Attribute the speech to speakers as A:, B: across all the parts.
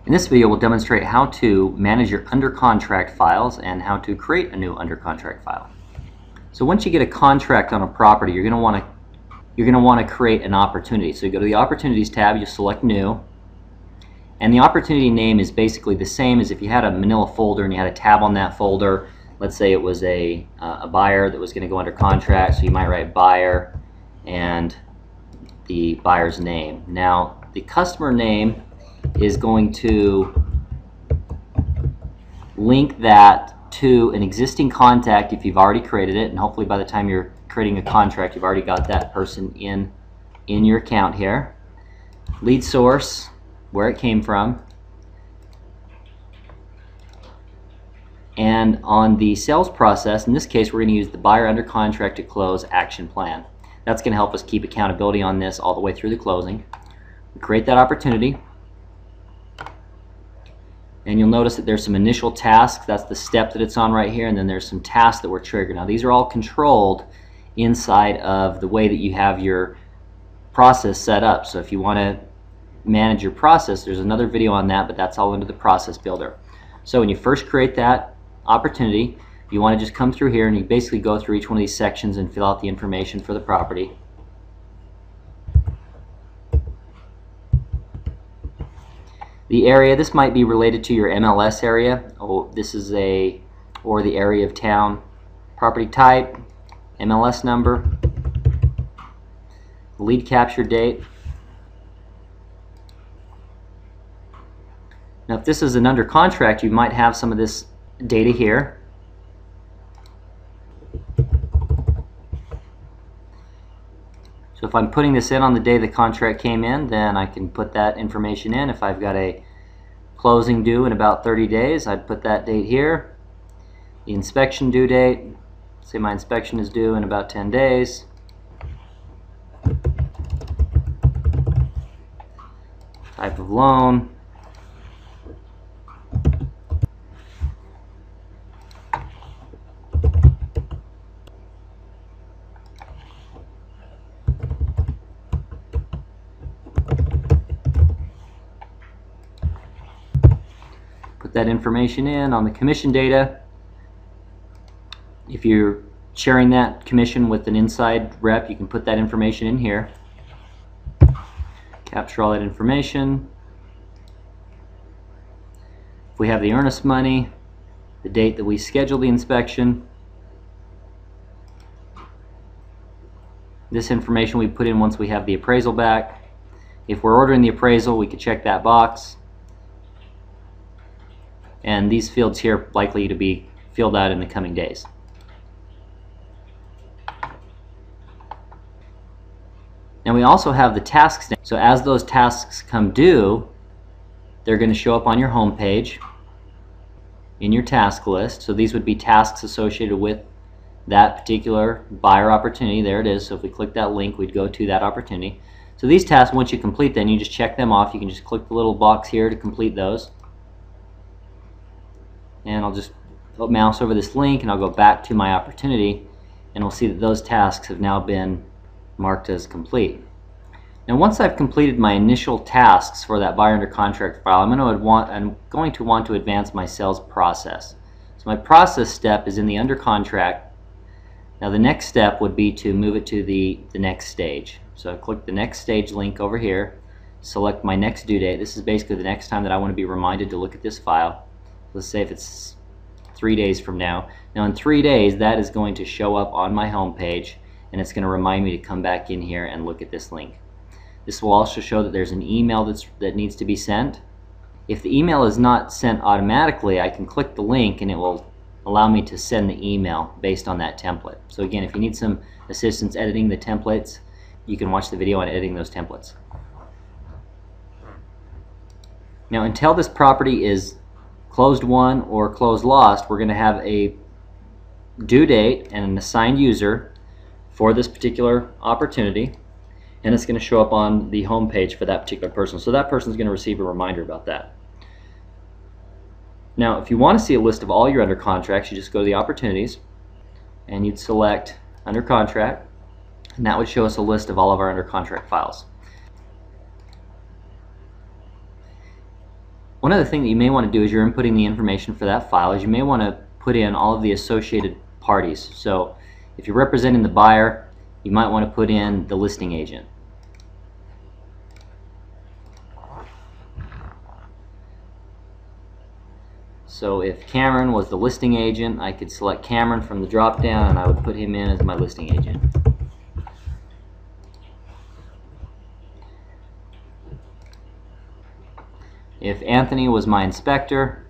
A: In this video, we'll demonstrate how to manage your under contract files and how to create a new under contract file. So once you get a contract on a property, you're going to want to create an opportunity. So you go to the Opportunities tab, you select New, and the opportunity name is basically the same as if you had a manila folder and you had a tab on that folder. Let's say it was a buyer that was going to go under contract, so you might write buyer and the buyer's name. Now the customer name is going to link that to an existing contact if you've already created it, and hopefully by the time you're creating a contract you've already got that person in your account here. Lead source, where it came from, and on the sales process, in this case we're going to use the buyer under contract to close action plan. That's going to help us keep accountability on this all the way through the closing. We create that opportunity, and you'll notice that there's some initial tasks. That's the step that it's on right here, and then there's some tasks that were triggered. Now these are all controlled inside of the way that you have your process set up. So if you want to manage your process, there's another video on that, but that's all under the process builder. So when you first create that opportunity, you want to just come through here and you basically go through each one of these sections and fill out the information for the property. The area, this might be related to your MLS area. Oh, this is or the area of town. Property type, MLS number, lead capture date. Now if this is an under contract, you might have some of this data here. So if I'm putting this in on the day the contract came in, then I can put that information in. If I've got a closing due in about 30 days, I'd put that date here. The inspection due date, say my inspection is due in about 10 days. Type of loan. That information in on the commission data. If you're sharing that commission with an inside rep, you can put that information in here. Capture all that information. If we have the earnest money, the date that we scheduled the inspection. This information we put in once we have the appraisal back. If we're ordering the appraisal, we could check that box. And these fields here are likely to be filled out in the coming days. Now we also have the tasks. So as those tasks come due, they're going to show up on your home page in your task list. So these would be tasks associated with that particular buyer opportunity. There it is. So if we click that link, we'd go to that opportunity. So these tasks, once you complete them, you just check them off. You can just click the little box here to complete those. And I'll just mouse over this link and I'll go back to my opportunity, and we'll see that those tasks have now been marked as complete. Now once I've completed my initial tasks for that buyer under contract file, I'm going to want to advance my sales process. So my process step is in the under contract. Now the next step would be to move it to the next stage. So I click the next stage link over here, select my next due date. This is basically the next time that I want to be reminded to look at this file. Let's say if it's 3 days from now. Now in 3 days that is going to show up on my home page, and it's going to remind me to come back in here and look at this link. This will also show that there's an email that needs to be sent. If the email is not sent automatically, I can click the link and it will allow me to send the email based on that template. So again, if you need some assistance editing the templates, you can watch the video on editing those templates. Now until this property is closed won or closed lost, we're going to have a due date and an assigned user for this particular opportunity, and it's going to show up on the home page for that particular person. So that person is going to receive a reminder about that. Now if you want to see a list of all your under contracts, you just go to the opportunities and you'd select under contract, and that would show us a list of all of our under contract files. One other thing that you may want to do as you're inputting the information for that file is you may want to put in all of the associated parties. So if you're representing the buyer, you might want to put in the listing agent. So if Cameron was the listing agent, I could select Cameron from the drop down and I would put him in as my listing agent. If Anthony was my inspector,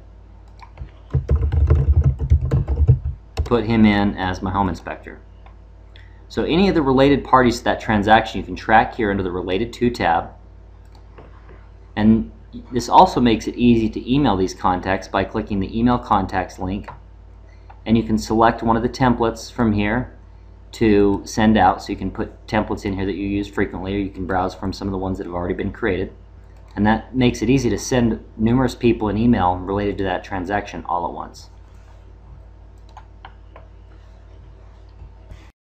A: put him in as my home inspector. So any of the related parties to that transaction you can track here under the Related To tab. And this also makes it easy to email these contacts by clicking the Email Contacts link. And you can select one of the templates from here to send out. So you can put templates in here that you use frequently, or you can browse from some of the ones that have already been created. And that makes it easy to send numerous people an email related to that transaction all at once.